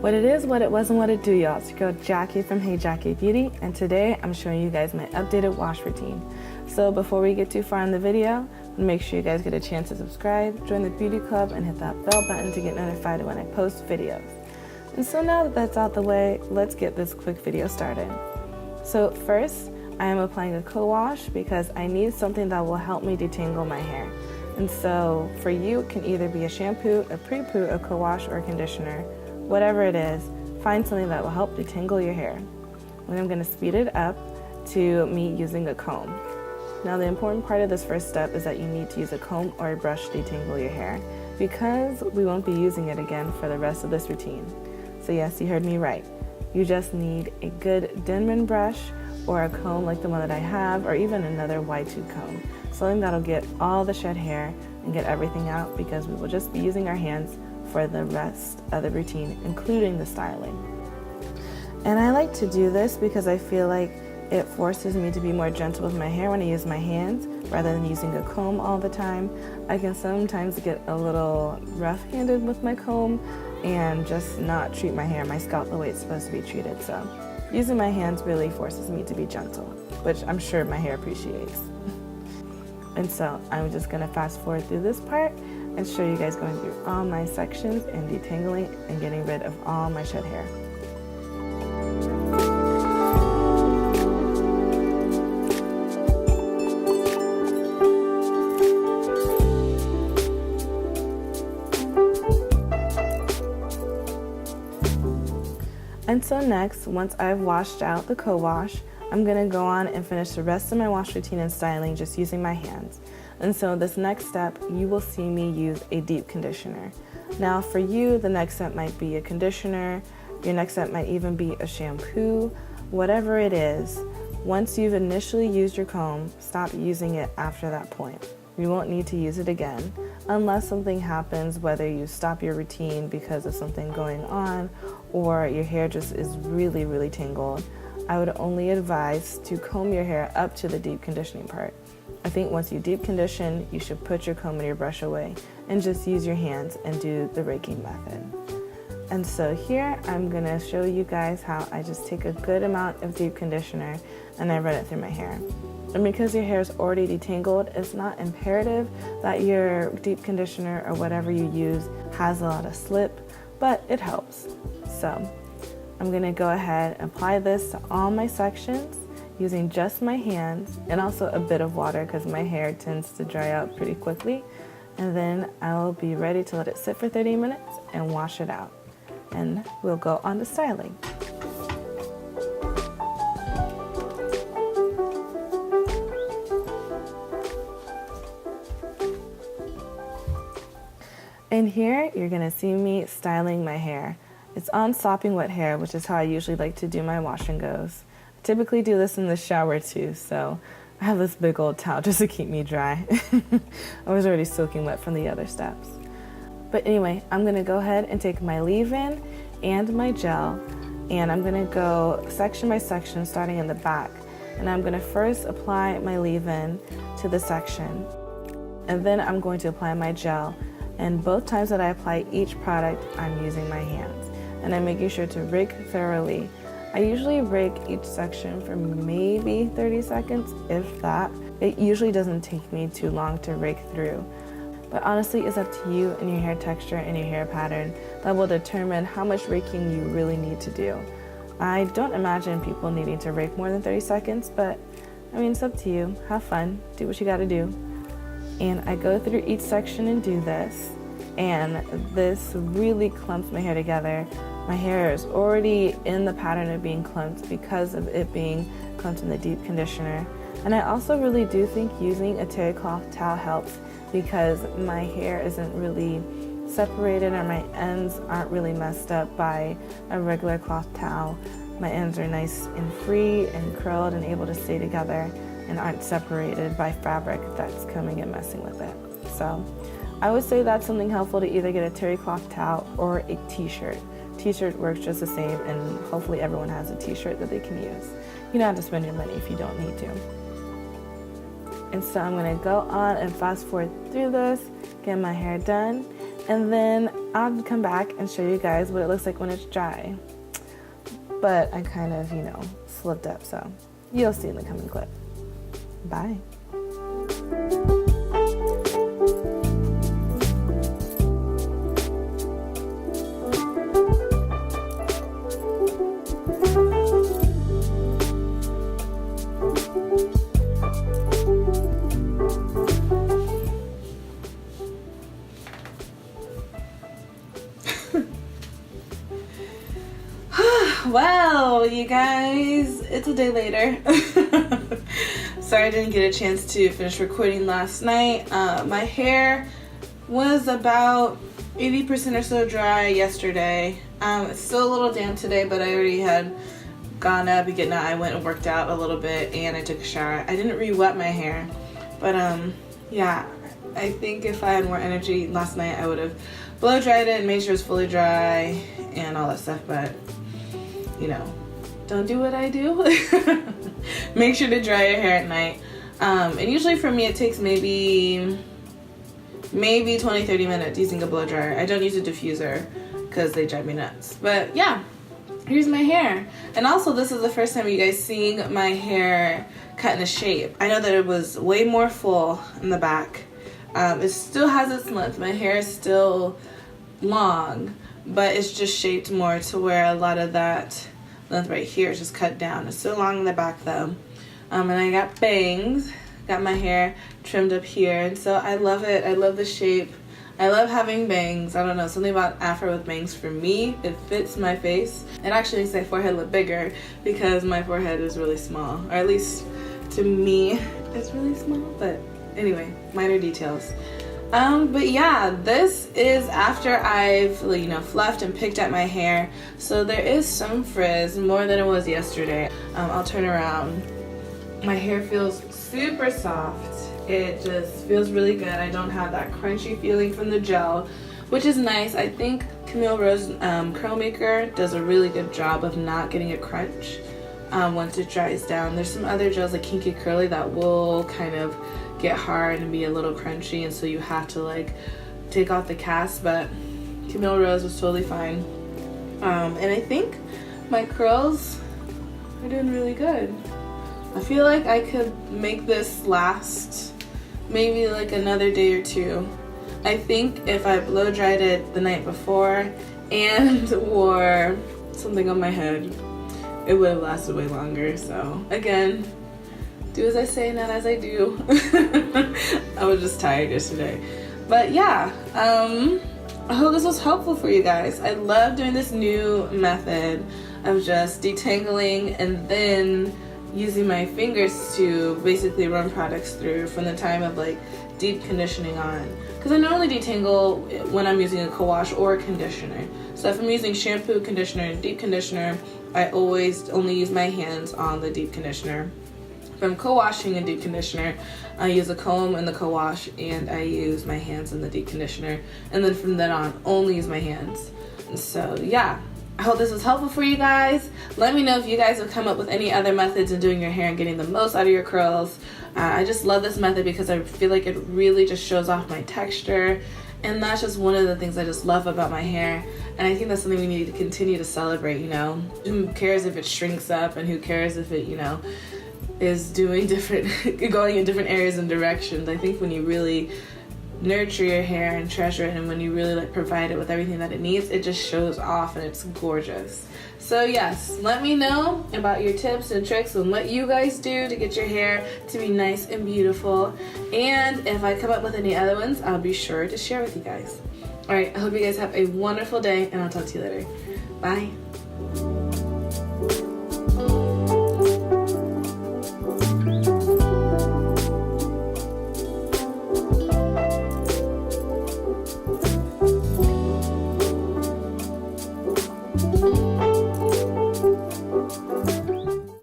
What it is, what it was, and what it do, y'all. It's your girl Jackie from Hey Jackie Beauty, and today I'm showing you guys my updated wash routine. So before we get too far in the video, make sure you guys get a chance to subscribe, join the beauty club, and hit that bell button to get notified when I post videos. And so now that that's out the way, let's get this quick video started. So first, I am applying a co-wash because I need something that will help me detangle my hair. And so for you, it can either be a shampoo, a pre-poo, a co-wash, or a conditioner. Whatever it is, find something that will help detangle your hair. And I'm going to speed it up to me using a comb. Now the important part of this first step is that you need to use a comb or a brush to detangle your hair because we won't be using it again for the rest of this routine. So yes, you heard me right. You just need a good Denman brush or a comb like the one that I have, or even another wide tooth comb. Something that'll get all the shed hair and get everything out because we will just be using our hands for the rest of the routine, including the styling. And I like to do this because I feel like it forces me to be more gentle with my hair when I use my hands rather than using a comb all the time. I can sometimes get a little rough-handed with my comb and just not treat my scalp the way it's supposed to be treated. So using my hands really forces me to be gentle, which I'm sure my hair appreciates. And so I'm just gonna fast forward through this part and show you guys going through all my sections and detangling and getting rid of all my shed hair. And so next, once I've washed out the co-wash, I'm gonna go on and finish the rest of my wash routine and styling just using my hands. And so this next step, you will see me use a deep conditioner. Now for you, the next step might be a conditioner, your next step might even be a shampoo, whatever it is. Once you've initially used your comb, stop using it after that point. You won't need to use it again unless something happens, whether you stop your routine because of something going on or your hair just is really, really tangled. I would only advise to comb your hair up to the deep conditioning part. I think once you deep condition, you should put your comb and your brush away and just use your hands and do the raking method. And so here I'm gonna show you guys how I just take a good amount of deep conditioner and I run it through my hair. And because your hair is already detangled, it's not imperative that your deep conditioner or whatever you use has a lot of slip, but it helps. So I'm gonna go ahead and apply this to all my sections using just my hands and also a bit of water because my hair tends to dry out pretty quickly. And then I'll be ready to let it sit for 30 minutes and wash it out. And we'll go on to styling. And here you're gonna see me styling my hair. It's on sopping wet hair, which is how I usually like to do my wash and goes. I typically do this in the shower too, so I have this big old towel just to keep me dry. I was already soaking wet from the other steps. But anyway, I'm gonna go ahead and take my leave-in and my gel, and I'm gonna go section by section starting in the back. And I'm gonna first apply my leave-in to the section, and then I'm going to apply my gel. And both times that I apply each product, I'm using my hands. And I'm making sure to rake thoroughly. I usually rake each section for maybe 30 seconds, if that. It usually doesn't take me too long to rake through. But honestly, it's up to you and your hair texture and your hair pattern that will determine how much raking you really need to do. I don't imagine people needing to rake more than 30 seconds, but I mean, it's up to you. Have fun, do what you gotta do. And I go through each section and do this. And this really clumps my hair together. My hair is already in the pattern of being clumped because of it being clumped in the deep conditioner. And I also really do think using a terry cloth towel helps because my hair isn't really separated or my ends aren't really messed up by a regular cloth towel. My ends are nice and free and curled and able to stay together and aren't separated by fabric that's coming and messing with it. So I would say that's something helpful to either get a terry cloth towel or a t-shirt. T-shirt works just the same, and hopefully everyone has a t-shirt that they can use. You don't have to spend your money if you don't need to. And so I'm gonna go on and fast forward through this, get my hair done, and then I'll come back and show you guys what it looks like when it's dry. But I kind of, slipped up, so you'll see in the coming clip. Bye. Well, you guys, it's a day later. Sorry I didn't get a chance to finish recording last night. My hair was about 80% or so dry yesterday. It's still a little damp today, but I already had gone up and I went and worked out a little bit, and I took a shower. I didn't re-wet my hair, but yeah, I think if I had more energy last night, I would have blow dried it and made sure it's fully dry and all that stuff, but don't do what I do. Make sure to dry your hair at night. And usually for me it takes maybe 20-30 minutes using a blow dryer. I don't use a diffuser because they drive me nuts. But yeah, here's my hair. And also, this is the first time you guys seeing my hair cut in a shape. I know that it was way more full in the back. It still has its length. My hair is still long, but it's just shaped more to where a lot of that length right here is just cut down. It's still long in the back though. And I got bangs, got my hair trimmed up here, and so I love it. I love the shape. I love having bangs. I don't know, something about afro with bangs for me, it fits my face. It actually makes my forehead look bigger because my forehead is really small, or at least to me it's really small, but anyway, minor details. But yeah, this is after I've, fluffed and picked at my hair. So there is some frizz, more than it was yesterday. I'll turn around. My hair feels super soft. It just feels really good. I don't have that crunchy feeling from the gel, which is nice. I think Camille Rose Curl Maker does a really good job of not getting a crunch once it dries down. There's some other gels like Kinky Curly that will kind of get hard and be a little crunchy, and so you have to take off the cast, but Camille Rose was totally fine. And I think my curls are doing really good. I feel like I could make this last maybe another day or two. I think if I blow dried it the night before and wore something on my head, it would have lasted way longer. So again, do as I say, not as I do. I was just tired yesterday. But yeah, I hope this was helpful for you guys. I love doing this new method of just detangling and then using my fingers to basically run products through from the time of deep conditioning on. Because I normally detangle when I'm using a co-wash or a conditioner. So if I'm using shampoo, conditioner, and deep conditioner, I always only use my hands on the deep conditioner. If I'm co-washing and deep conditioner, I use a comb in the co-wash and I use my hands in the deep conditioner. And then from then on, only use my hands. So yeah, I hope this was helpful for you guys. Let me know if you guys have come up with any other methods in doing your hair and getting the most out of your curls. I just love this method because I feel like it really just shows off my texture. And that's just one of the things I just love about my hair. And I think that's something we need to continue to celebrate, Who cares if it shrinks up, and who cares if it, is doing going in different areas and directions. I think when you really nurture your hair and treasure it, and when you really provide it with everything that it needs, it just shows off and it's gorgeous. So yes, let me know about your tips and tricks and what you guys do to get your hair to be nice and beautiful. And if I come up with any other ones, I'll be sure to share with you guys. Alright, I hope you guys have a wonderful day, and I'll talk to you later. Bye.